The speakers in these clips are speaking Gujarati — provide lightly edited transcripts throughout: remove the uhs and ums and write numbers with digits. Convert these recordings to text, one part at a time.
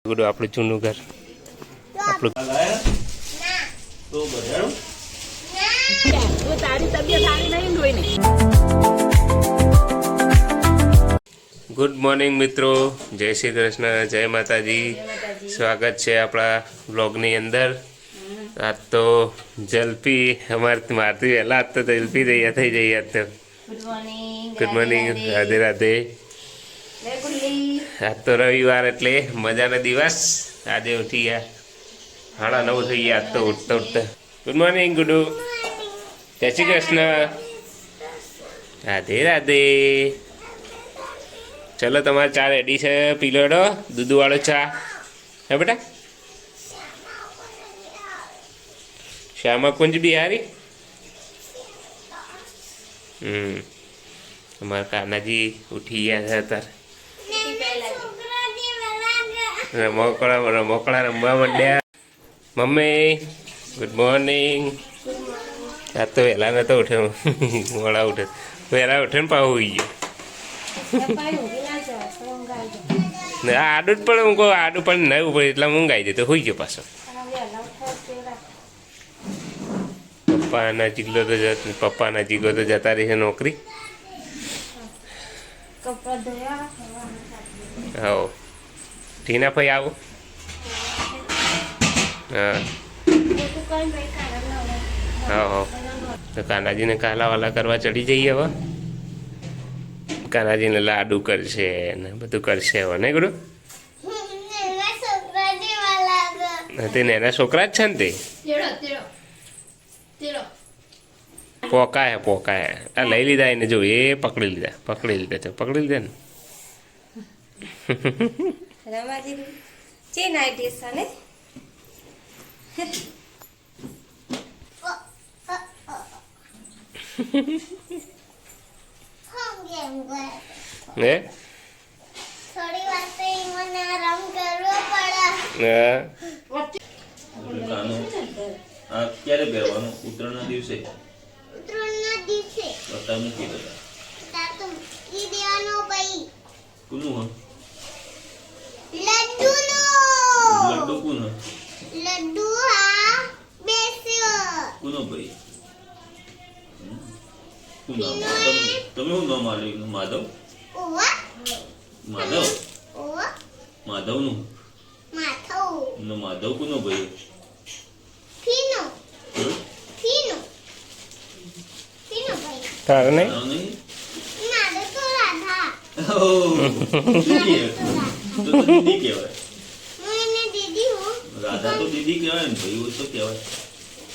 ગુડુ આપણું જૂનું ઘર આપણું ગુડ મોર્નિંગ મિત્રો, જય શ્રી કૃષ્ણ, જય માતાજી. સ્વાગત છે આપણા બ્લોગની અંદર. આજ તો જલ્પી મારથી વહેલા આજ તો જલ્પી તૈયાર થઈ જઈએ. આજ તો ગુડ મોર્નિંગ, રાધે રાધે. આજ તો રવિવાર એટલે મજાનો દિવસ. આજે ઉઠી ગયા 9:30 થઈ ગયા. આજ તો ઉઠતા ઉઠતા. ગુડ મોર્નિંગ ગુડુ, જય શ્રી કૃષ્ણ, રાધે રાધે. ચલો તમારે ચા રેડી છે, પી લો. દૂધવાળો ચા હે બેટા. શ્યામા કુંજ બિહારી. અમારા કાનાજી ઉઠી ગયા છે અત્યારે. રમકડા રમવા માંડ્યા. Mummy good morning. આજ તો વહેલા નતો ઉઠ્યો, મોડા ઉઠે. વહેલા ઉઠે ને પાછું હોઈ ગયો. આડું જ પણ હું કહું, આડું પણ નહીં ઉપર એટલા ઊંઘાઈ જતો, હોઈ ગયો પાછો. પપ્પાના જીગલો તો જતા રહેશે નોકરી. હા ટીના ભાઈ આવો. હા હા તો કાનાજીને કાલાવાલા કરવા ચડી જઈએ હવે. કાનાજીને લાડુ કરશે ને બધું કરશે હવે, ને ગુડુ? તે નાના છોકરા જ છે ને તે. પોકા આ લઈ લીધા એને. જો એ પકડી લીધા છે. પકડી લીધા ને. રમાજી છે નાઈટી સાને હે થોડી વાર તો મને આરામ કરવો પડે. આ ક્યારે પહેરવાનું? ઉત્તરાયણના દિવસે. ઉત્તરાયણના દિવસે બતા મૂકી દો. તાતો ઈ દેવાનો ભાઈ. કોનું હો? લડ્ડુનો. લડ્ડુ કોનો? લડ્ડુ આ બેસ્યો. કોનો ભાઈ? તમે હું નામ આલ્યું? માધવ? ઓવા માધવ? ઓવા માધવનું? માથો. માધવ કોનો ભાઈ? ફીનો ફીનો ભાઈ. તારે નહીં? મારે તો રાધા. તો દીદી કહેવાય. હું એને દીદી હું. રાધા તો દીદી કહેવાય ને, ભાઈ તો કહેવાય.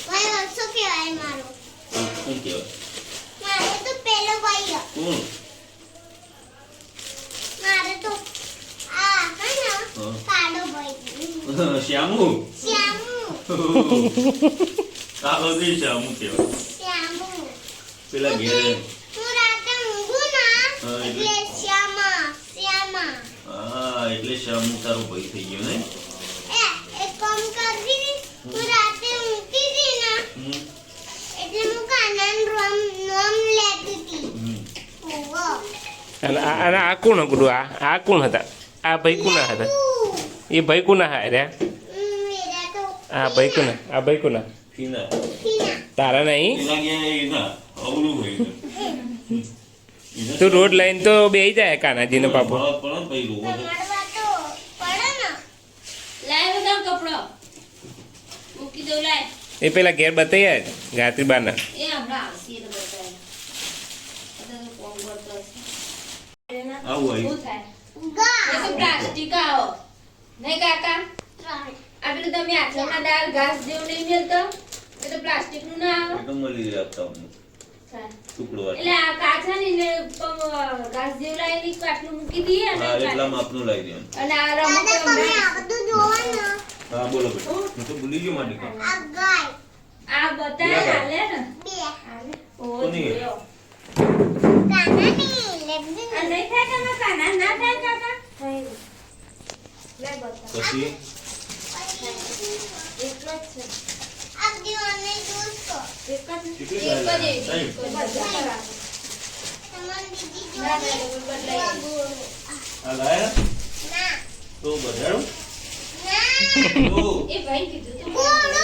ભાઈ ઓછો કહેવાય મારો. શું કહેવાય? મારે તો પેલો ભાઈ. કોણ? મારે તો આ કઈ કાળો ભાઈ. શ્યામુ. શ્યામુ. કાળો નહીં, શ્યામુ કહેવાય. શ્યામુ. પેલા ઘેરે હું રાતે ઊંઘું ના એટલે શ્યામા. હા એટલે શ્યામુ તારો ભાઈ થઈ ગયો ને. એક કામ કરવી, હું રાતે ઊંઘતી હતી ને એટલે હું કાનાનું નામ લેતી હતી. ઓવો. અને આ કોણ ગુડુ? આ કોણ હતા? આ ભાઈ કોના હતા? એ ભાઈ કોના હા રે? મેરા તો આ ભાઈ કોના? આ ભાઈ કોના? ટીના. ફીના. તારા નહીં? ટીના ગયા એના અવળું હોય. તું રોડ લઈને તો બેસી જાય કાનાજીનો પાપો. પણ ભાઈ રોવો તો મળવા તો પડે ને. લાય બધા કપડો મૂકી દો. લાય એ પેલા ઘેર બતાવી ગાયત્રી બાના. એ હમણાં આવશે તો બતાય. બધા કોમ કરતો છે. આવું હોય. શું થાય? ગા. એ તો પ્લાસ્ટિક આવો નહીં કાકા. ત્રણ. આ પેલું તમે આટલાના દાળ ઘાસ જેવું નહીં મળતો, એ તો પ્લાસ્ટિક નું ના આવે. એ તો મળી જાય આપતા અમને ટુકડો એટલે આ કાચા ને ઘાસ જેવું લાવી કાટલું મૂકી દઈએ અને હા એટલા માપનું લાવી દેવાનું. અને આ દાદા તમે રમકડું આ બધું જોવો ને. હા બોલો બેટા. હું તો ભૂલી ગયો મારી કા. આ ગાય આ બતાય હાલે ને. બે. હાલે. ઓ કોની? જોયો. કાનાની લડ્ડુ. આ નહીં થાય તમે કાના ના થાય કાકા? લે બતા. પછી એટલો જ છે. આ દીવાને દોસ્તો. એક જ ને? કેટલી એક જ લાવી? એવી. સાહેબ. બધા કરાવે. તમારી દીદી ના, ના, જોડે. બદલાઈ. આ લાયા ના. તો બધાડું. એ ભાઈ કીધું તું ઘોડો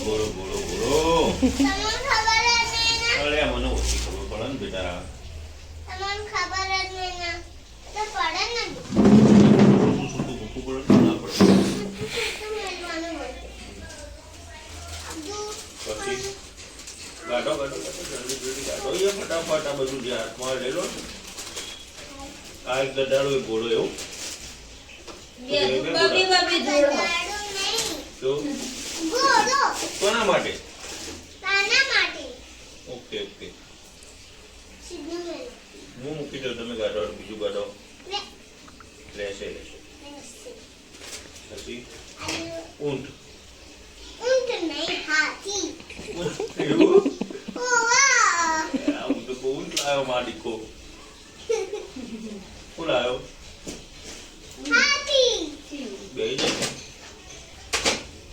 બોલો બોલો બોલો તમને ખબર જ નહીં ને અરે મને ઓછી ખબર પડે ને બેટા તમને ખબર જ નહીં ને તો પડે ને છૂટું મૂકવું પડે ને ના પડે તો મેલવાનું હોય અબ્દુ પછી ગાડો ગાડો ગાડો જલ્દી જલ્દી ગાડો એ ફટાફટ આ બધું જે હાથમાં લઈ લો ને. આ એક ગધાડો એક ઘોડો એવું બબી બબી જોડો ગાડો નહીં તો ઘોડો કોના માટે કાના માટે ઓકે ઓકે સીધું મેલ હું મૂકી દઉં તમે ગાડો બીજું ગાડો લે લેશે લેશે પછી ઊંટ ઊંટ નહીં હાથી એવું ઓવા હું તો બહુ ઊંટ લાવ્યો માં દીકો શું લાવ્યો હાથી બે જાય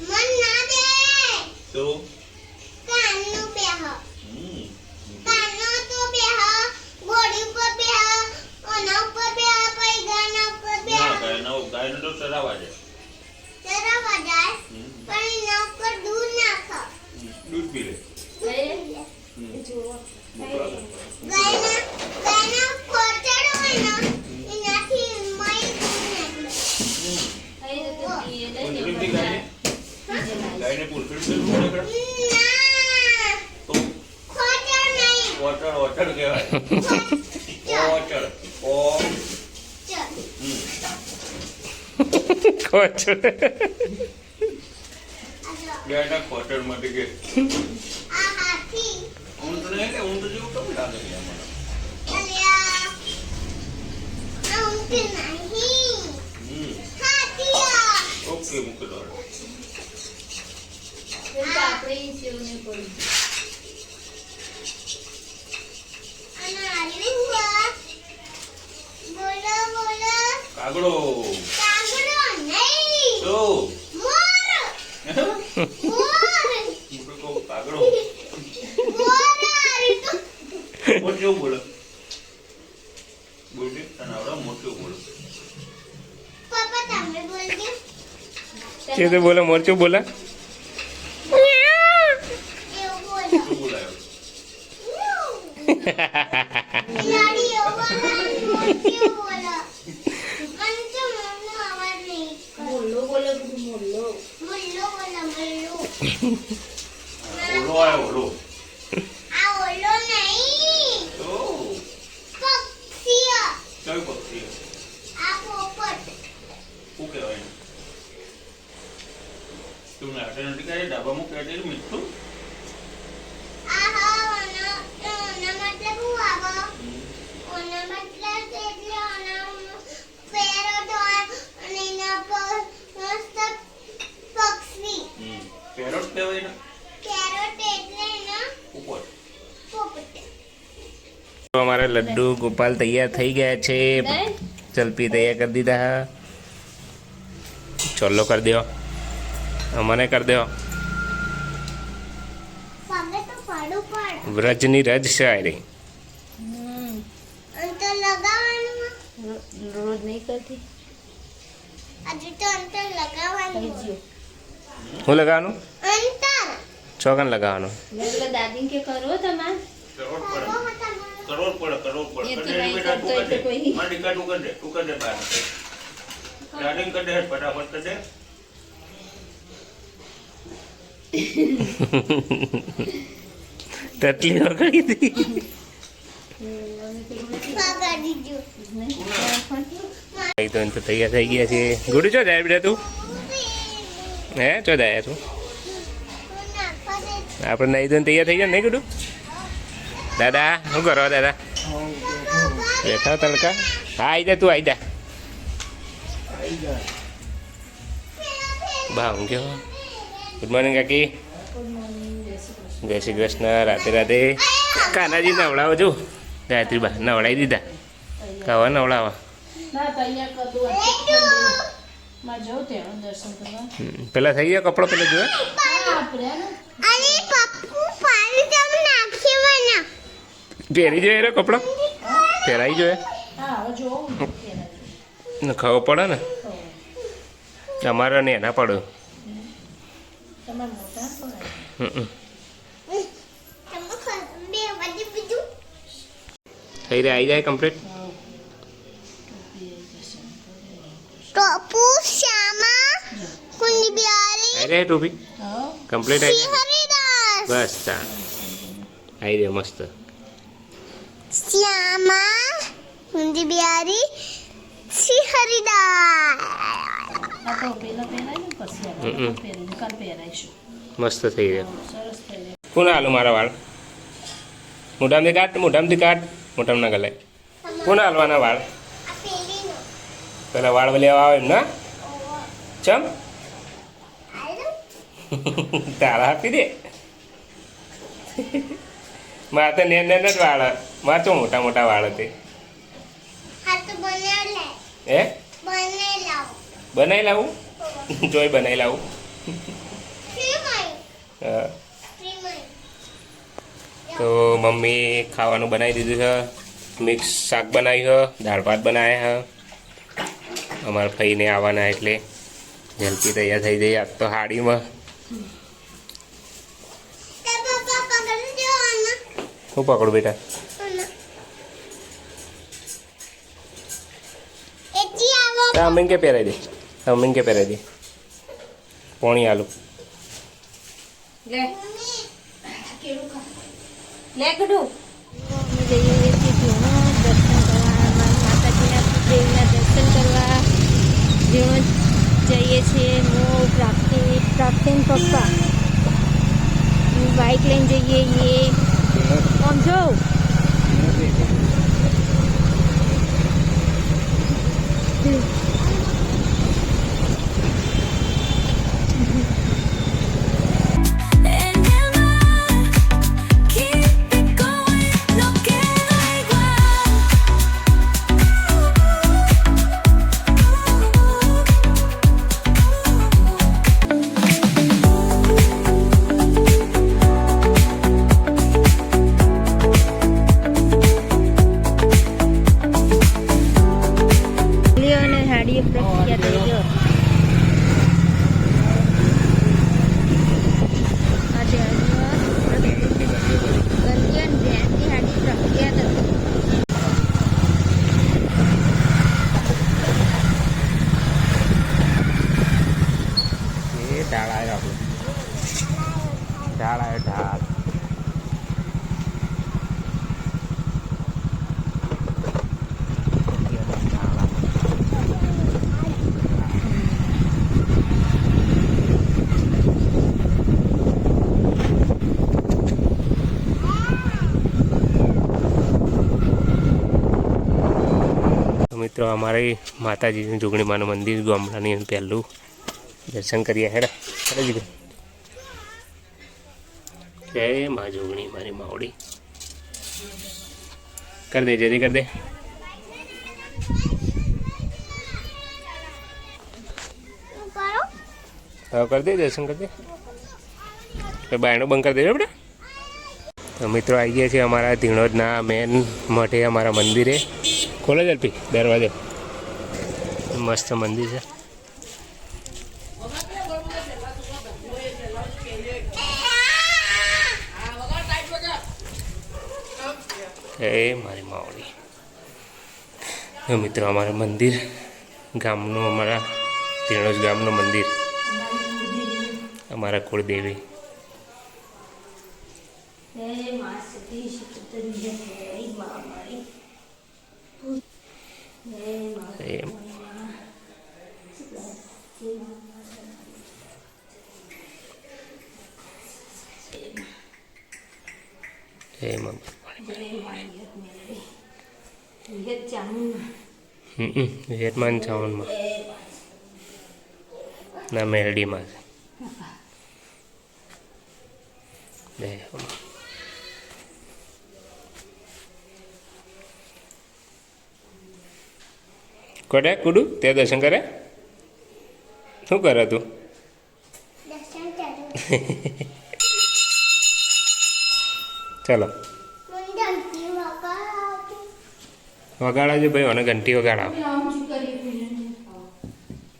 મન ના દે તો કાનનું બેહ હમ કાનો તો બેહ ઘોડી ઉપર બેહ ઓના ઉપર બેહ પછી ગાના ઉપર બેહ ના ગાયને તો ચરાવવા જાય ચરાવા જાય હમ. પણ એના ઉપર દૂધ નાખ દૂધ પી લે હમ. મોકલા દો. ગાયના ખોચડો હોય ને એનાથી મય દૂધ નાખે પૂંછડી પી ગાયને ગાયને પૂંછડી પીવું પડે ખરા? ના તો ખોચડ નહીં ઓચડ ઓચડ કહેવાય ઓચડ ઓ ચલ હમ. કોચો ગાયના ખોચડ માટે કે આ હાથી ઊંટ નહીં કે ઊંટ જેવું કેમ લાગે છે મને અલ્યા આ ઊંટ નહીં હમ હાથી ઓકે મૂકી દો આપણે સેવને પડી અને આલ્યું બોલો બોલો કાગડો કાગડો નહીં તો મોર મોર હું તો કહું કાગડો મોર આલ્યું મોટું બોલો બોલજે તને આવડે મોટું બોલો પાપા તમે બોલજો તે તો બોલો મોરચું બોલા એવું બોલો શું બોલાયો બિલાડી એવું બોલો મોટી બોલો મને તો મોરનો અવાજ નહીં મોલ્લો બોલો બધું મોલ્લો મુલ્લો બોલો મુલ્લો ઓલો આવ્યો ઓલો આ ઓલો નહીં તો પક્ષી કઈ પક્ષી આ પોપટ શું કહેવાય એને? તું નાટે નથી કરે ડાબામાં કહેતી મીઠું આ હા ઓના મતલબ હું આવો ઓના મતલબ એટલે ઓના પેરોટ હોય અને એના પર મસ્ત પક્ષી પેરોટ કહેવાય ને કેરોટ એટલે એના ઉપર પોપટ તો અમારા લડ્ડુ ગોપાલ તૈયાર થઈ ગયા છે જલ્પી તૈયાર કરી દીધા ચોલ્લો કરી દો મને કરી દો પગે તો પાડું પડ વ્રજની રજ શાયરી અંતર લગાવવાનું રોજ નહીં કરતી હજુ તો અંતર લગાવવાનું કહીજો હું લગાવવાનું અંતર ચોકન લગાવવાનું એટલે દાદી કે કરો તમારે કરોડ કરો પડે હતા કરોડ પડે કરોડ પડે એ તો કર દે નહીં બેટા તું કરતો કર દે એટલે કોઈ. માં દીકા તું કર દે બહાર દાડિંગ કર દે ફટાફટ કર દે તટલી વગાડી હતી પગાડી દીધું તો એમ તો તૈયાર થઈ ગયા છે ગુડુ ચો જાય બેટા તું હે ચો જાય તું આપણે નહીં તો તૈયાર થઈ જાય નહીં ગુડુ દાદા શું કરો દાદા બેઠા તડકા હા આવી જા તું આવી જા બા હું કેવો ગુડ મોર્નિંગ કાકી જય શ્રી કૃષ્ણ રાધે રાધે કાનાજી નવડાવો જો ગાયત્રી બા નવડાવી દીધા કવા નવડાવા ના તૈયાર કરતું માં જાઉં ત્યાં દર્શન કરવા પેલા થઈ ગયા કપડો પેલા જોયા આપણે અરે પપ્પુ પાણી તમે નાખી વના પહેરી જોઈએ એનો કપડો પહેરાઈ જોઈએ હા હવે જોઉં ને ખબર પડે ને અમારે ને એના પડ્યો તમારે મોટા પણ હમ. બે વાગે બીજું થઈ રહ્યા આવી જાય કમ્પ્લીટ. ટોપુ શ્યામા કુંડી બિહારી આવી જાય ટોપી કમ્પ્લીટ આવી જાય. હરિદાસ બસ તા આવી જાય મસ્ત. શ્યામા કુંડી બિહારી શ્રી હરિદાસ આ તો પેલા પહેરાય ને પછી આપણે પહેરીને કાલ પહેરાઈશું મસ્ત થઈ રહ્યો. સરસ થઈ જાય. કોણ હાલું મારા વાળ મોટામાંથી કાઢ મોટામાંથી કાઢ મોટામાં ના ગલાય. કોણ હાલવાના વાળ આ પેલીનો પેલા વાળ લેવા આવે એમ ના ચમ આયરો તારા આપી દે. મારે તો નેન નેન જ વાળ મારે તો મોટા મોટા વાળ હતી. હા તો બનાવ લે હે બનાવી લાવો બનાવી લાવું જોઈ બનાવી લાવું. શ્રીમય હા. શ્રીમય તો મમ્મી ખાવાનું બનાવી દીધું છે. મિક્સ શાક બનાવ્યું છે, દાળ ભાત બનાવ્યા છે. અમારા ફઈને આવવાના એટલે જલ્દી તૈયાર થઈ જઈએ. આજ તો હાડીમાં તે પપ્પા પકડી દેવાના હું પકડું બેટા. એથી આવો અમીન કે પહેરાવી દે અમીન કે પહેરાવી દે પોણી આલુ. લે કેવું ખા લે ગડું અમે જઈએ છીએ ધીણો દર્શન કરવા માતાજીના દેવીના દર્શન કરવા ધીણો જઈએ છીએ. હું પ્રાપ્તિ પપ્પા બાઇક લઈને જઈએ આમ જો અને હાડીએ પ્રખ્યાત થઈ ગયો. આજે ગંજન ભેંસની હાડી પ્રખ્યાત હતી. એ ઢાળ આવ્યો આપણો ઢાળ આવ્યો ઢાળ. મિત્રો અમારે માતાજીની જોગણી માનું મંદિર ગામડાની પહેલું દર્શન કરીએ. હેડા હેડા જય મા જોગણી મારી માવડી. કર દે જલ્દી કર દે. કરો હવે કર દે દર્શન કર દે. બાયણું બંધ કરી દેજો બેટા. તો મિત્રો આવી ગયા છે અમારા ધીણોજના મેન મઠે અમારા મંદિરે. ખોલો જલ્પી દરવાજો. મસ્ત મંદિર છે. એ મારી માવડી. તો મિત્રો અમારું મંદિર ગામનું અમારા ધીણોજ ગામનું મંદિર અમારા કુળદેવી. એમ વિયતમાન ચાવનમાં ના મેરડીમાં છે. કોડે કુડુ તે દર્શન કરે શું કરે તું? દર્શન કરો ચલો મને ઘંટી વગાડો વગાડાજો ભાઈ. અને ઘંટી વગાડાવ.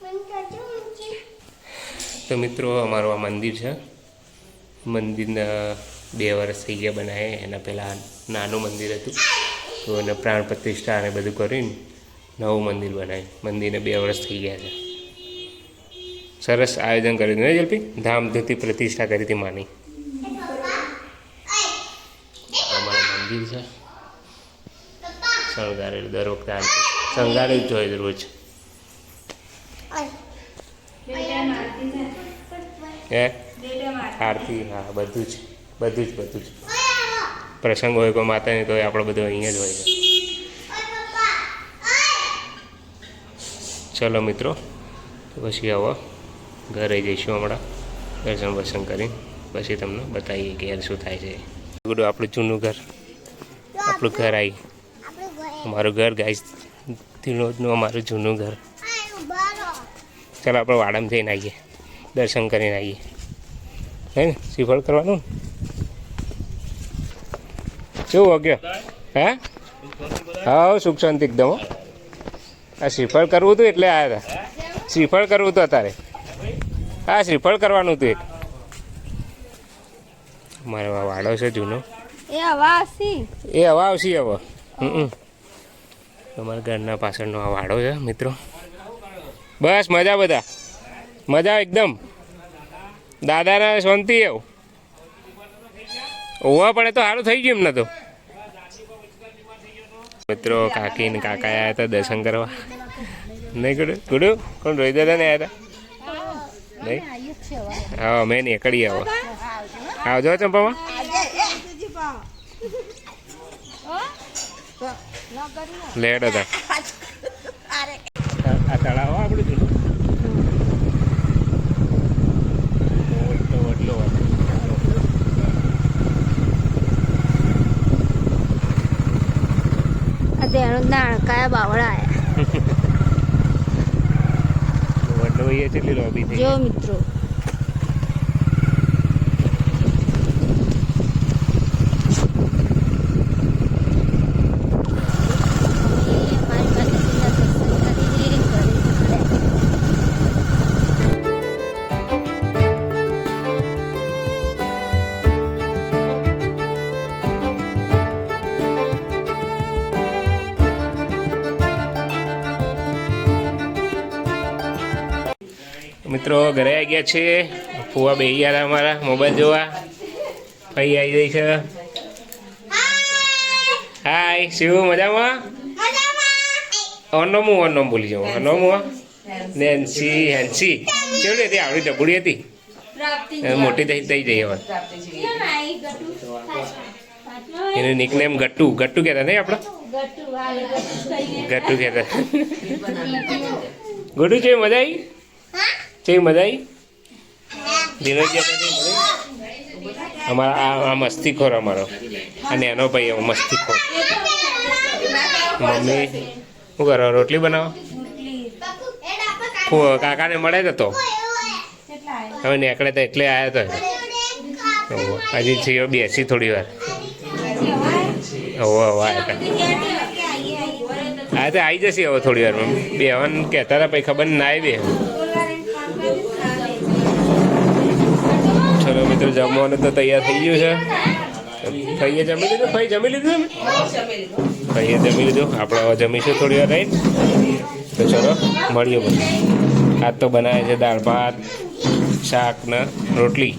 મને કરજો ઊંચી તો મિત્રો અમારું આ મંદિર છે. મંદિરના 2 વર્ષ થઈ ગયા બનાવે. એના પહેલાં નાનું મંદિર હતું, તો એને પ્રાણ પ્રતિષ્ઠા અને બધું કરીને નવું મંદિર બનાવ્યું. મંદિરને 2 વર્ષ થઈ ગયા છે. સરસ આયોજન કર્યું ને જલ્પી, ધામધૂમથી પ્રતિષ્ઠા કરી હતી માની. અમારું મંદિર છે શણગારેલું, દર વખતે શણગારેલું જ હોય રોજ. હે આરતી, હા, બધું જ પ્રસંગ હોય કોઈ માતાની, તો આપણે બધું અહીંયા જ હોય છે. ચલો મિત્રો, તો પછી હવે ઘરે જઈશું હમણાં, દર્શન વર્શન કરી પછી તમને બતાવીએ કે યાર શું થાય છે. આપણું જૂનું ઘર, આપણું ઘર આવી, અમારું ઘર ગાઈસ, ધીણોજનું અમારું જૂનું ઘર. ચાલો આપણે વાડામાં જઈને આવીએ, દર્શન કરીને આવીએ. હે ને, શ્રીફળ કરવાનું કેવું વાગ્યો? હે, હા, સુખ શાંતિ એકદમ. આ શ્રીફળ કરવું હતું એટલે આવ્યા હતા. શ્રીફળ કરવું હતું અત્યારે. હા, શ્રીફળ કરવાનું હતું એક. મારો આ વાડો છે જૂનો, એ હવા આવશે હવે. અમારા ઘરના પાછળનો આ વાડો છે મિત્રો. બસ મજા, બધા મજા એકદમ. દાદાના શાંતિ એવું હોવા પડે તો સારું થઈ ગયું એમને તો. મિત્રો કાકી ને કાકા આવ્યા હતા દર્શન કરવા. નહીં ગુડુ, ગુડુ કોણ રોહિત દાદા ને આવ્યા હતા? નહીં, હા, મેં નીકળી આવો. આવજો ચંપામાં. લેટ હતા આ તળાવ આપણું જૂનું. નાણકાયા બાવળા આયા કેટલી લોબી થઈ જો મિત્રો. મિત્રો ઘરે આવી ગયા છે. ફુવા બેસી ગયા અમારા મોબાઈલ જોવા. ભાઈ આવી ગઈ છે. હાય શિવ, મજામાં? અનોમું અનોમ બોલી જાઉં. અનોમું નેન્સી હેન્સી કેવડી હતી? આવડી ટબુડી હતી, મોટી થઈ જઈ હવે. એનું નિકનેમ ગટ્ટુ. ગટ્ટુ કહેતા નહીં આપણે? ગટ્ટુ કહેતા. ગોટુ છે, મજા આવી? છે મજા આવી? ધીરજ અમારા આ મસ્તીખોર અમારો, અને એનો ભાઈ મસ્તીખોર. મમ્મી શું કરો? રોટલી બનાવો. કાકાને મળે તો હવે નીકળે તો એટલે આવ્યા તો હજી છે બેસી થોડી વાર. હવે આવ્યા તો આવી જશે હવે થોડી વારમાં. બેવાન કહેતા હતા પછી ખબર ના આવી. બે ચલો મિત્રો, જમવાનું તો તૈયાર થઈ ગયું છે. ભાઈએ જમી લીધું? ભાઈ જમી લીધું? ભાઈએ જમી લીધું. આપણે હવે જમીશું થોડી વાર રહીને. તો ચલો મળીએ પછી. આજ તો બનાવે છે દાળ ભાત, શાક ને રોટલી.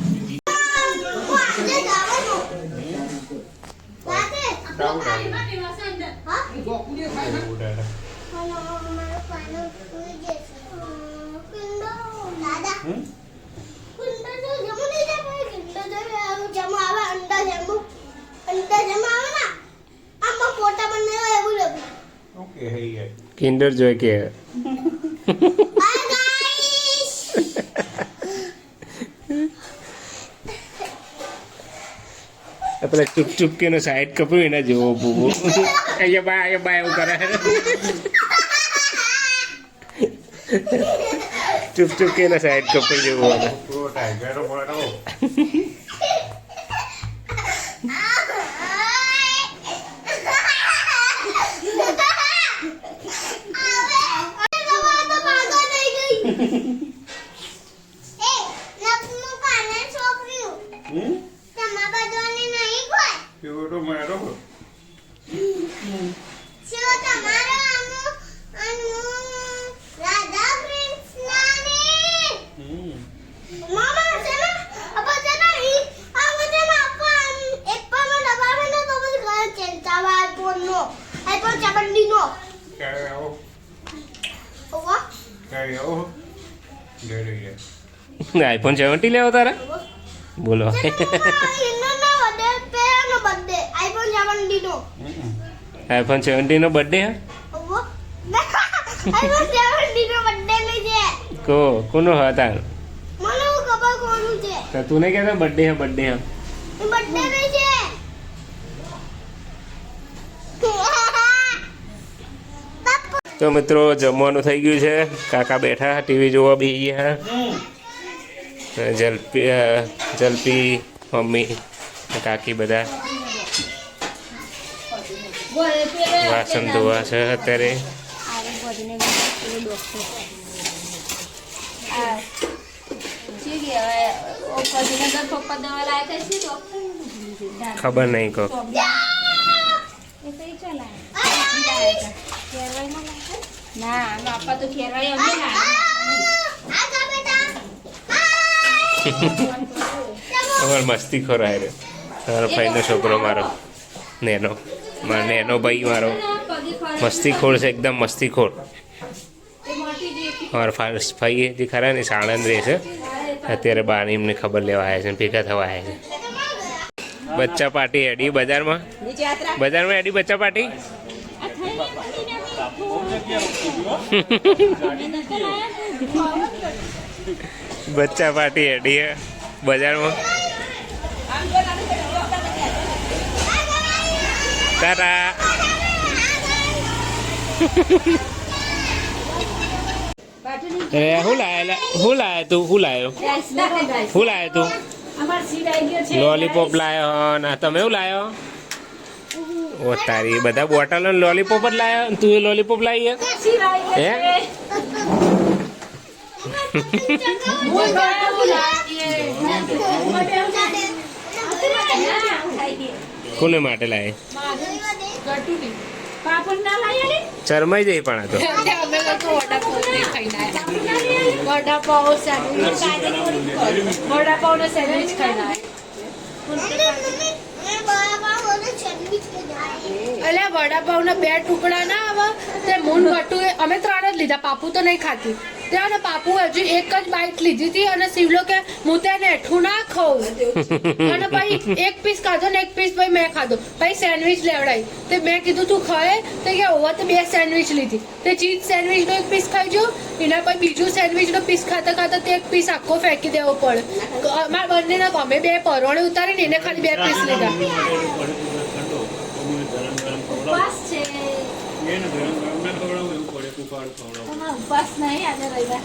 કિન્ડર જોય કે પેલા ચૂપ ચૂપ કે સાઈડ કપ્યું એના જેવો બૂબો. અહીંયા બા એવું કરે. ચૂપ ચૂપ કે સાઈડ કપડ જેવો. તમારા બધાને નહીં કોઈ એવો તો મારો શિવ તમારો અનુ રાધા પ્રિન્સ નાની મામા છે ને અપા છે ને આ મને આપા એક પણ ડબ્બા માં તો બસ ઘર ચેન્ટા વા આઈફોન 70 નો ક્યારે આવો ઓવા ક્યારે આવો ઘરે આઈફોન 70 લેવો તારે બોલો ઇન્નો નો બર્થડે પેરાનો બર્થડે આઈફોન 70 નો આઈફોન 70 નો બર્થડે હે ઓવા આઈફોન 70 નો બર્થડે ને છે કોનો હતા મને ખબર કોનું છે તો તું ને કહેતો બર્થડે હે બર્થડે ને છે તો મિત્રો જમવાનું થઈ ગયું છે કાકા બેઠા ટીવી જોવા બી ગયા જલપી મમ્મી કાકી બધા વાસણ ધોવા છે અત્યારે ખબર નહીં કહો ના બાપા તો ખેરવાઈ અમને આજા બેટા અમારે મસ્તી ખોરાય રે મારો ભાઈનો છોકરો મારો નેનો નેનો ભાઈ મારો મસ્તી ખોર છે એકદમ મસ્તી ખોર અમારા ભાઈ જે ખરા ને સાણંદ રહે છે અત્યારે બહાર એમને ખબર લેવા આવ્યા છે ભેગા થવા આવ્યા છે બચ્ચા પાર્ટી એડી બજારમાં એડી બચ્ચા પાર્ટી બચ્ચા પાર્ટી એડી હે બજારમાં તારા હું લાયો તું લોલીપોપ લાયો ના તમે શું લાયો ઓ તારી બધા બોટલો લોલીપોપ જ લાયો તું એ લોલીપોપ લાવી હે કોને માટે લાવે ચરમાઈ જઈ પણ આ તો વડાપાવ નો સેન્ડવિચ ખાઈ અલ્યા વડાપાવ ના 2 ટુકડા ના આવે તે મૂન ગટુ અમે 3 જ લીધા પાપુ તો નહીં ખાતી ત્યાં ને પાપુ હજુ એક જ બાઈટ લીધી હતી અને શિવલો કે હું તેને એઠું ના ખાઉં અને ભાઈ એક પીસ ખાધો ને એક પીસ ભાઈ મેં ખાધો ભાઈ સેન્ડવિચ લેવડાવી તે મેં કીધું તું ખાય તો કે ઓવા તો 2 સેન્ડવિચ લીધી તે ચીઝ સેન્ડવિચ નો એક પીસ ખાઈ જો એના પછી બીજું સેન્ડવિચ નો પીસ ખાતા ખાતા તે એક પીસ આખો ફેંકી દેવો પડે અમારા બંને અમે 2 પરવણે ઉતારીને એને ખાલી 2 પીસ લીધા બસ છે બસ નહીં આજે રવિવાર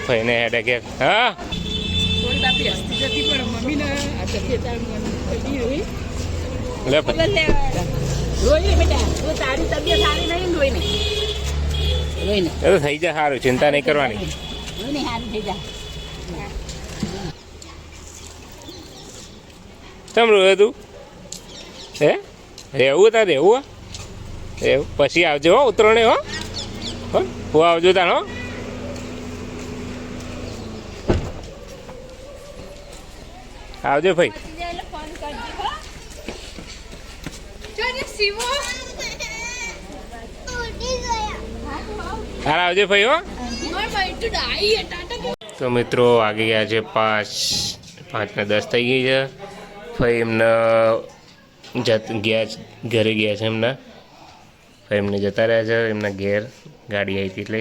ભાઈને હેડે કે હા લે ભાઈ એ તો થઈ જાય સારું ચિંતા નહીં કરવાની ચમ રોયું તું હે રહેવું તાર રહેવું એવું પછી આવજો હો ઉતરણે હો હું આવજો તાર હો આવજો ભાઈ હાલ આવજો ભાઈ હો તો મિત્રો વાગી ગયા છે 5:10 થઈ ગઈ છે ભાઈ એમને ઘરે ગયા છે એમના ભાઈ એમને જતા રહ્યા છે એમના ઘેર ગાડી આવી હતી એટલે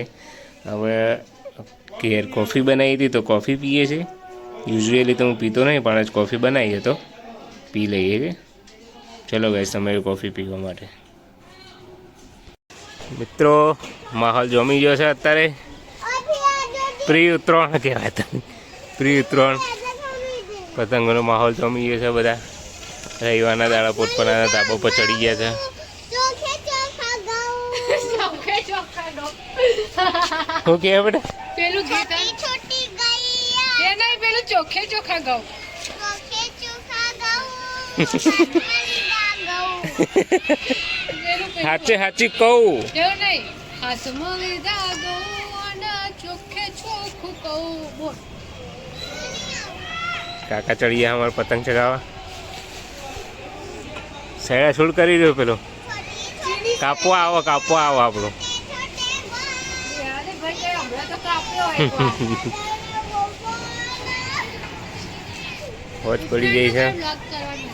હવે ઘેર કોફી બનાવી હતી તો કોફી પીએ છે યુઝ્યુઅલી તો હું પીતો નહીં પણ આજ કોફી બનાવી તો પી લઈએ કે ચલો ગાઈસ તમારી કોફી પીવા માટે મિત્રો માહોલ જમી ગયો છે અત્યારે પ્રી ઉત્તરાયણ કહેવાય તમે પ્રી ઉત્તરાયણ પતંગોનો માહોલ જમી ગયો છે બધા રવિવારના દાડા પોતપોતાના ધાબા પર ચડી ગયા છે શું કહે બેટા પેલું ગીત એ નહીં ચોખે ચોખા ઘઉં. ચોખે ચોખા ઘઉં, સાચે સાચી કહું. એવું નહીં, હાથમાં લીધા ઘઉં અને ચોખે ચોખ્ખું કહું. બોલ. કાકા ચડી ગયા અમારે પતંગ ચગાવવા. સૈડા છોડ કરી રહ્યો પેલો. કાપવા આવો આપણો. યાર ભાઈ કઈ હમણાં તો કાપ્યો એકવાર. હોજ પડી ગઈ છે. બ્લોક કરવાનું.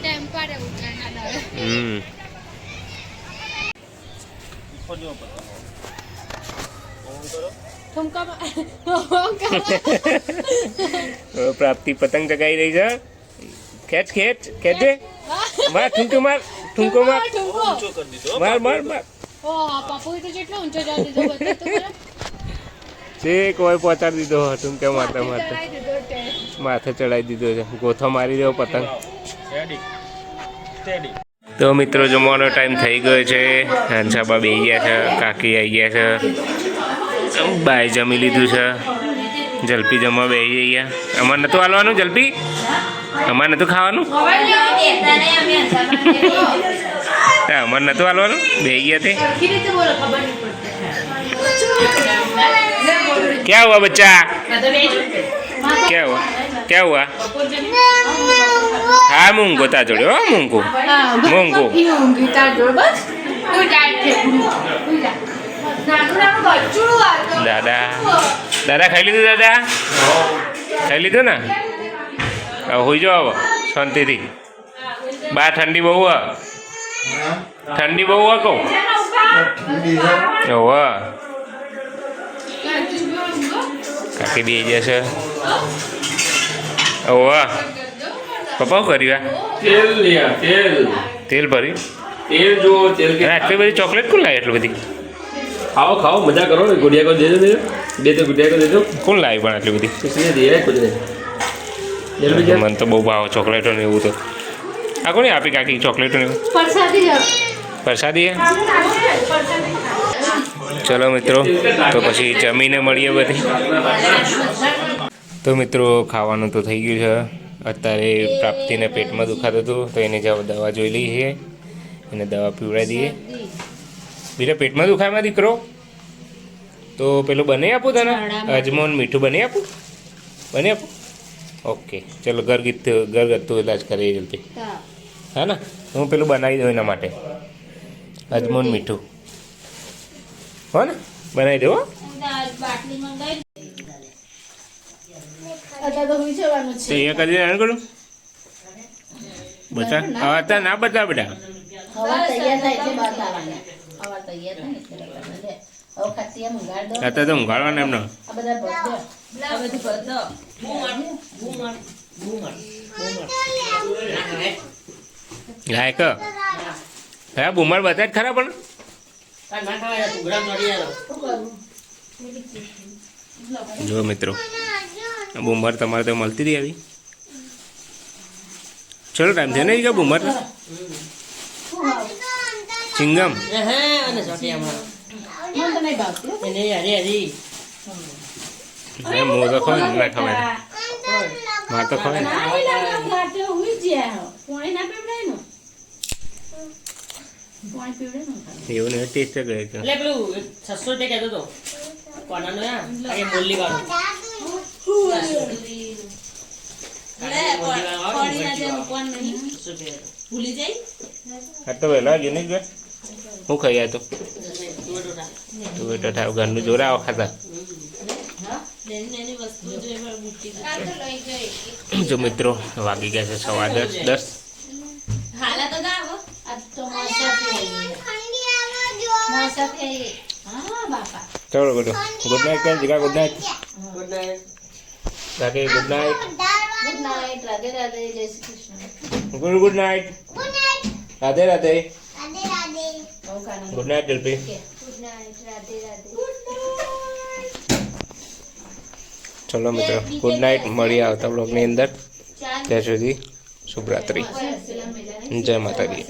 ટેમ્પર એવું છે ના દાડે. પ્રાપ્તિ પતંગ ચગાઈ રહી છે. ખેંચે માર ઠુમકો માર માર પાપુ તો જેટલો ઊંચો જવા દીધો બતા તો ખરા. છે કોઈ પહોંચાડી દીધો ઠુમકે મારતા ચડાઈ દીધો તે. માથે ચડાવી દીધો છે. ગોથો મારી દેવો પતંગ. તો મિત્રો જમવાનો ટાઈમ થઈ ગયો છે. હંસાબા બેસી ગયા છે, કાકી આવી ગયા છે, બાય જમી લીધું છે, જલપી જમવા બેસી ગયા. અમારે નતું હાલવાનું જલપી? અમારે નતું ખાવાનું? અમારે નતું હાલવાનું? બેસી ગયા તે क्या हुआ बच्चा? क्या हुआ? हाँ मूंगो ता जोड़े हो मूंगो दादा खाई लीधु दादा खाई लीधु ना हो जाओ शांति थी बाहर ठंडी बहु कहूँ કાકી બે જશે. ઓવા પપ્પા શું કર્યું? તેલ ભર્યું. આટલી બધી ચોકલેટ કોણ લાવી? એટલી બધી ખાઓ મજા કરો ને. ગુડિયા કો દેજો બે તો ગુડિયા કો દેજો. કોણ લાવી પણ આટલી બધી? મને તો બહુ ભાવ ચોકલેટો ને એવું. તો આ કોને આપી કાકી ચોકલેટો ને? પ્રસાદી. ચલો મિત્રો, તો પછી જમીને મળીએ બધી. તો મિત્રો ખાવાનું તો થઈ ગયું છે. અત્યારે પ્રાપ્તિને પેટમાં દુખાતું હતું તો એને દવા જોઈ લઈએ છીએ. એને દવા પીવડાવી દઈએ. બીજા પેટમાં દુખાયમાં દીકરો તો પેલું બનાવી આપું તને? અજમોન મીઠું બનાવી આપું? ઓકે ચલો ઘરગથ્થુ ઇલાજ કરીએ જલ્દી. હા ને હું પેલું બનાવી દઉં એના માટે અજમોન મીઠું. હો ને બનાવી દો. તો એ કરી દે કરું બતા. હવે અત્યારે ના બતા બેટા. અત્યારે તો ઊંઘાડવાના એમને. લાયક હા બુમર બતા જ ખરા પણ જો મિત્રો બુમર તમારે તો મળતી રહી આવી. ચલો ટાઈમ થયો ને બુમર ચિંગમ મો તો ખવાય ના ખવાય માર તો ખવાય એવું ને ટેસ્ટ ગયો છે. એટલે પેલું 600 રૂપિયા કહેતો હતો કોનાનો યાર આ મોલ્લી વાળો ભૂલી જાય આ તો વહેલા ગયો ને હું ખાઈ આ તો તું બેટા થાવ ઘરનું જોરા ખાતા. જો મિત્રો વાગી ગયા છે 10:15. હાલા તો ગાવ આ તો ચલો બેટો ગુડ નાઇટ કેમ જીગા ગુડ નાઇટ. કાકે good night. Good night. Radhe Radhe. જય શ્રી કૃષ્ણ. Good night. રાધે રાધે. બહુ કાનો good night Jalpi. Good night. Radhe Radhe. ચલો મિત્રો ગુડ નાઇટ. મળીએ આવતા બ્લોગની અંદર. ત્યાં સુધી શુભરાત્રી. જય માતાજી.